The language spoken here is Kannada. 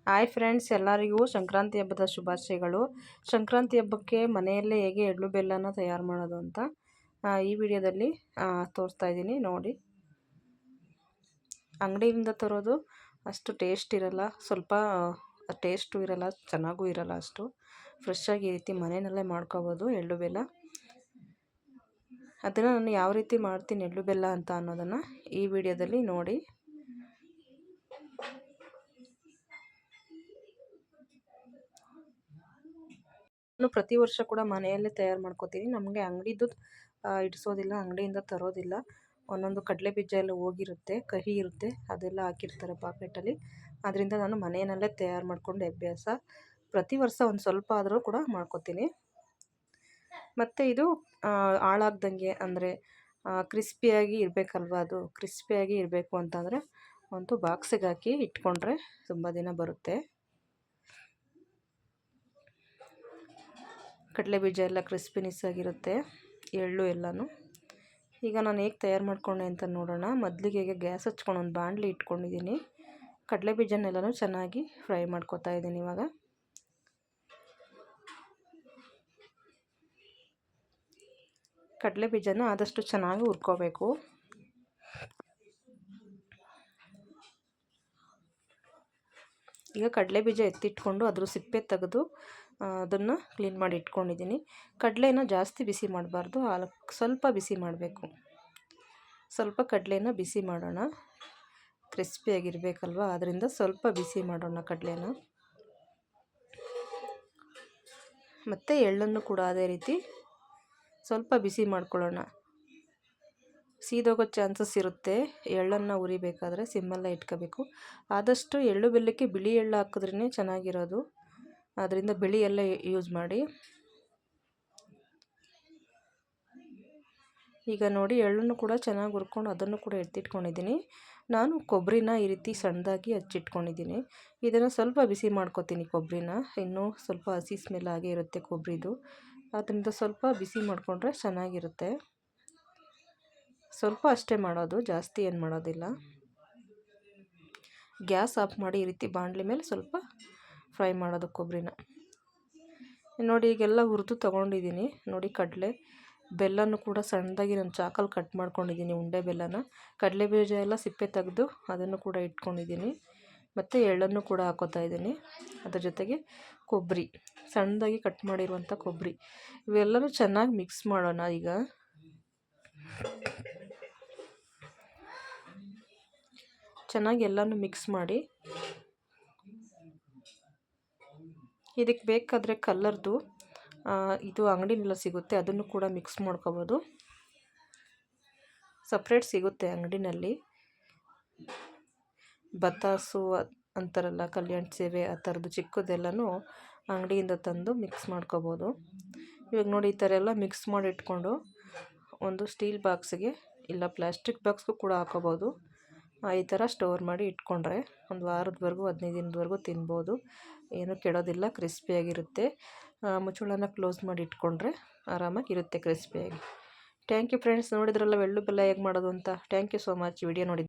ಹಾಯ್ ಫ್ರೆಂಡ್ಸ್, ಎಲ್ಲರಿಗೂ ಸಂಕ್ರಾಂತಿ ಹಬ್ಬದ ಶುಭಾಶಯಗಳು. ಸಂಕ್ರಾಂತಿ ಹಬ್ಬಕ್ಕೆ ಮನೆಯಲ್ಲೇ ಹೇಗೆ ಎಳ್ಳು ಬೆಲ್ಲನ ತಯಾರು ಮಾಡೋದು ಅಂತ ಈ ವಿಡಿಯೋದಲ್ಲಿ ತೋರಿಸ್ತಾ ಇದ್ದೀನಿ ನೋಡಿ. ಅಂಗಡಿಯಿಂದ ತರೋದು ಅಷ್ಟು ಟೇಸ್ಟ್ ಇರಲ್ಲ, ಸ್ವಲ್ಪ ಟೇಸ್ಟು ಇರಲ್ಲ, ಚೆನ್ನಾಗೂ ಇರಲ್ಲ. ಅಷ್ಟು ಫ್ರೆಶ್ ಆಗಿ ಈ ರೀತಿ ಮನೆಯಲ್ಲೇ ಮಾಡ್ಕೋಬೋದು ಎಳ್ಳು ಬೆಲ್ಲ. ಅದನ್ನು ನಾನು ಯಾವ ರೀತಿ ಮಾಡ್ತೀನಿ ಎಳ್ಳು ಬೆಲ್ಲ ಅಂತ ಅನ್ನೋದನ್ನು ಈ ವಿಡಿಯೋದಲ್ಲಿ ನೋಡಿ. ನಾನು ಪ್ರತಿ ವರ್ಷ ಕೂಡ ಮನೆಯಲ್ಲೇ ತಯಾರು ಮಾಡ್ಕೋತೀನಿ. ನಮಗೆ ಅಂಗಡಿದು ಇಡಿಸೋದಿಲ್ಲ, ಅಂಗಡಿಯಿಂದ ತರೋದಿಲ್ಲ. ಒಂದೊಂದು ಕಡಲೆ ಬೀಜ ಎಲ್ಲ ಹೋಗಿರುತ್ತೆ, ಕಹಿ ಇರುತ್ತೆ, ಅದೆಲ್ಲ ಹಾಕಿರ್ತಾರೆ ಪಾಕೆಟಲ್ಲಿ. ಅದರಿಂದ ನಾನು ಮನೆಯಲ್ಲೇ ತಯಾರು ಮಾಡ್ಕೊಂಡು ಅಭ್ಯಾಸ. ಪ್ರತಿ ವರ್ಷ ಒಂದು ಸ್ವಲ್ಪ ಆದರೂ ಕೂಡ ಮಾಡ್ಕೋತೀನಿ. ಮತ್ತು ಇದು ಹಾಳಾಗ್ದಂಗೆ ಅಂದರೆ ಕ್ರಿಸ್ಪಿಯಾಗಿ ಇರಬೇಕಲ್ವ, ಅದು ಕ್ರಿಸ್ಪಿಯಾಗಿ ಇರಬೇಕು ಅಂತಂದರೆ ಒಂದು ಬಾಕ್ಸಿಗೆ ಹಾಕಿ ಇಟ್ಕೊಂಡ್ರೆ ತುಂಬ ದಿನ ಬರುತ್ತೆ. ಕಡಲೆ ಬೀಜ ಎಲ್ಲ ಕ್ರಿಸ್ಪಿನೆಸ್ ಆಗಿರುತ್ತೆ, ಎಳ್ಳು ಎಲ್ಲನೂ. ಈಗ ನಾನು ಹೇಗೆ ತಯಾರು ಮಾಡ್ಕೊಂಡೆ ಅಂತ ನೋಡೋಣ. ಮೊದಲಿಗೆ ಗ್ಯಾಸ್ ಹಚ್ಕೊಂಡು ಒಂದು ಬಾಣಲಿ ಇಟ್ಕೊಂಡಿದ್ದೀನಿ. ಕಡಲೆ ಬೀಜನೆಲ್ಲನೂ ಚೆನ್ನಾಗಿ ಫ್ರೈ ಮಾಡ್ಕೊತಾ ಇದ್ದೀನಿ. ಇವಾಗ ಕಡಲೆ ಬೀಜನ ಆದಷ್ಟು ಚೆನ್ನಾಗಿ ಹುರ್ಕೋಬೇಕು. ಈಗ ಕಡಲೆ ಬೀಜ ಎತ್ತಿಟ್ಕೊಂಡು ಅದ್ರ ಸಿಪ್ಪೆ ತೆಗೆದು ಅದನ್ನು ಕ್ಲೀನ್ ಮಾಡಿ ಇಟ್ಕೊಂಡಿದ್ದೀನಿ. ಕಡಲೆನ ಜಾಸ್ತಿ ಬಿಸಿ ಮಾಡಬಾರ್ದು, ಸ್ವಲ್ಪ ಬಿಸಿ ಮಾಡಬೇಕು. ಸ್ವಲ್ಪ ಕಡಲೆನ ಬಿಸಿ ಮಾಡೋಣ, ಕ್ರಿಸ್ಪಿಯಾಗಿರಬೇಕಲ್ವ, ಅದರಿಂದ ಸ್ವಲ್ಪ ಬಿಸಿ ಮಾಡೋಣ ಕಡಲೆನ. ಮತ್ತು ಎಳ್ಳನ್ನು ಕೂಡ ಅದೇ ರೀತಿ ಸ್ವಲ್ಪ ಬಿಸಿ ಮಾಡ್ಕೊಳ್ಳೋಣ. ಸೀದೋಗೋ ಚಾನ್ಸಸ್ ಇರುತ್ತೆ. ಎಳ್ಳನ್ನು ಹುರಿಬೇಕಾದ್ರೆ ಸಿಮ್ಮಲ್ಲೇ ಇಟ್ಕೋಬೇಕು. ಆದಷ್ಟು ಎಳ್ಳು ಬೆಲ್ಲಕ್ಕೆ ಬಿಳಿ ಎಳ್ಳು ಹಾಕಿದ್ರೇ ಚೆನ್ನಾಗಿರೋದು, ಅದರಿಂದ ಬಿಳಿ ಎಳ್ಳು ಯೂಸ್ ಮಾಡಿ. ಈಗ ನೋಡಿ, ಎಳ್ಳನ್ನು ಕೂಡ ಚೆನ್ನಾಗಿ ಹುರ್ಕೊಂಡು ಅದನ್ನು ಕೂಡ ಎತ್ತಿಟ್ಕೊಂಡಿದ್ದೀನಿ. ನಾನು ಕೊಬ್ಬರಿನ ಈ ರೀತಿ ಸಣ್ಣದಾಗಿ ಹಚ್ಚಿಟ್ಕೊಂಡಿದ್ದೀನಿ. ಇದನ್ನು ಸ್ವಲ್ಪ ಬಿಸಿ ಮಾಡ್ಕೊತೀನಿ ಕೊಬ್ಬರಿನ. ಇನ್ನೂ ಸ್ವಲ್ಪ ಹಸಿ ಸ್ಮೆಲ್ ಆಗೇ ಇರುತ್ತೆ ಕೊಬ್ಬರಿದು, ಅದರಿಂದ ಸ್ವಲ್ಪ ಬಿಸಿ ಮಾಡಿಕೊಂಡ್ರೆ ಚೆನ್ನಾಗಿರುತ್ತೆ. ಸ್ವಲ್ಪ ಅಷ್ಟೇ ಮಾಡೋದು, ಜಾಸ್ತಿ ಏನು ಮಾಡೋದಿಲ್ಲ. ಗ್ಯಾಸ್ ಆಫ್ ಮಾಡಿ ಈ ರೀತಿ ಬಾಣಲಿ ಮೇಲೆ ಸ್ವಲ್ಪ ಫ್ರೈ ಮಾಡೋದು ಕೊಬ್ಬರಿನ. ನೋಡಿ, ಈಗೆಲ್ಲ ಹುರಿದು ತೊಗೊಂಡಿದ್ದೀನಿ. ನೋಡಿ, ಕಡಲೆ ಬೆಲ್ಲನೂ ಕೂಡ ಸಣ್ಣದಾಗಿ ನಾನು ಚಾಕಲ್ಲಿ ಕಟ್ ಮಾಡ್ಕೊಂಡಿದ್ದೀನಿ, ಉಂಡೆ ಬೆಲ್ಲನ. ಕಡಲೆ ಬೀಜ ಎಲ್ಲ ಸಿಪ್ಪೆ ತೆಗೆದು ಅದನ್ನು ಕೂಡ ಇಟ್ಕೊಂಡಿದ್ದೀನಿ. ಮತ್ತು ಎಳ್ಳನ್ನು ಕೂಡ ಹಾಕೋತಾ ಇದ್ದೀನಿ. ಅದ್ರ ಜೊತೆಗೆ ಕೊಬ್ಬರಿ, ಸಣ್ಣದಾಗಿ ಕಟ್ ಮಾಡಿರುವಂಥ ಕೊಬ್ಬರಿ, ಇವೆಲ್ಲವೂ ಚೆನ್ನಾಗಿ ಮಿಕ್ಸ್ ಮಾಡೋಣ. ಈಗ ಚೆನ್ನಾಗಿ ಎಲ್ಲನೂ ಮಿಕ್ಸ್ ಮಾಡಿ, ಇದಕ್ಕೆ ಬೇಕಾದರೆ ಕಲ್ಲರ್ದು ಇದು ಅಂಗಡಿನೆಲ್ಲ ಸಿಗುತ್ತೆ, ಅದನ್ನು ಕೂಡ ಮಿಕ್ಸ್ ಮಾಡ್ಕೋಬೋದು. ಸಪ್ರೇಟ್ ಸಿಗುತ್ತೆ ಅಂಗಡಿನಲ್ಲಿ, ಬತಾಸು ಅಂತಾರಲ್ಲ, ಕಲ್ಯಾಣ ಸೇವೆ ಆ ಥರದ್ದು ಚಿಕ್ಕದೆಲ್ಲನೂ ಅಂಗಡಿಯಿಂದ ತಂದು ಮಿಕ್ಸ್ ಮಾಡ್ಕೋಬೋದು. ಇವಾಗ ನೋಡಿ, ಈ ಥರ ಎಲ್ಲ ಮಿಕ್ಸ್ ಮಾಡಿ ಇಟ್ಕೊಂಡು ಒಂದು ಸ್ಟೀಲ್ ಬಾಕ್ಸಿಗೆ ಇಲ್ಲ ಪ್ಲಾಸ್ಟಿಕ್ ಬಾಕ್ಸ್ಗೂ ಕೂಡ ಹಾಕೋಬೋದು. ಈ ಥರ ಸ್ಟೋರ್ ಮಾಡಿ ಇಟ್ಕೊಂಡ್ರೆ ಒಂದು ವಾರದವರೆಗೂ 15 ದಿನದವರೆಗೂ ತಿನ್ಬೋದು. ಏನೂ ಕೆಡೋದಿಲ್ಲ, ಕ್ರಿಸ್ಪಿಯಾಗಿರುತ್ತೆ. ಮುಚ್ಚಳನ ಕ್ಲೋಸ್ ಮಾಡಿ ಇಟ್ಕೊಂಡ್ರೆ ಆರಾಮಾಗಿರುತ್ತೆ ಕ್ರಿಸ್ಪಿಯಾಗಿ. ಥ್ಯಾಂಕ್ ಯು ಫ್ರೆಂಡ್ಸ್, ನೋಡಿದ್ರಲ್ಲ ಎಳ್ಳು ಬೆಲ್ಲ ಹೇಗೆ ಮಾಡೋದು ಅಂತ. Thank you so much video ನೋಡಿ.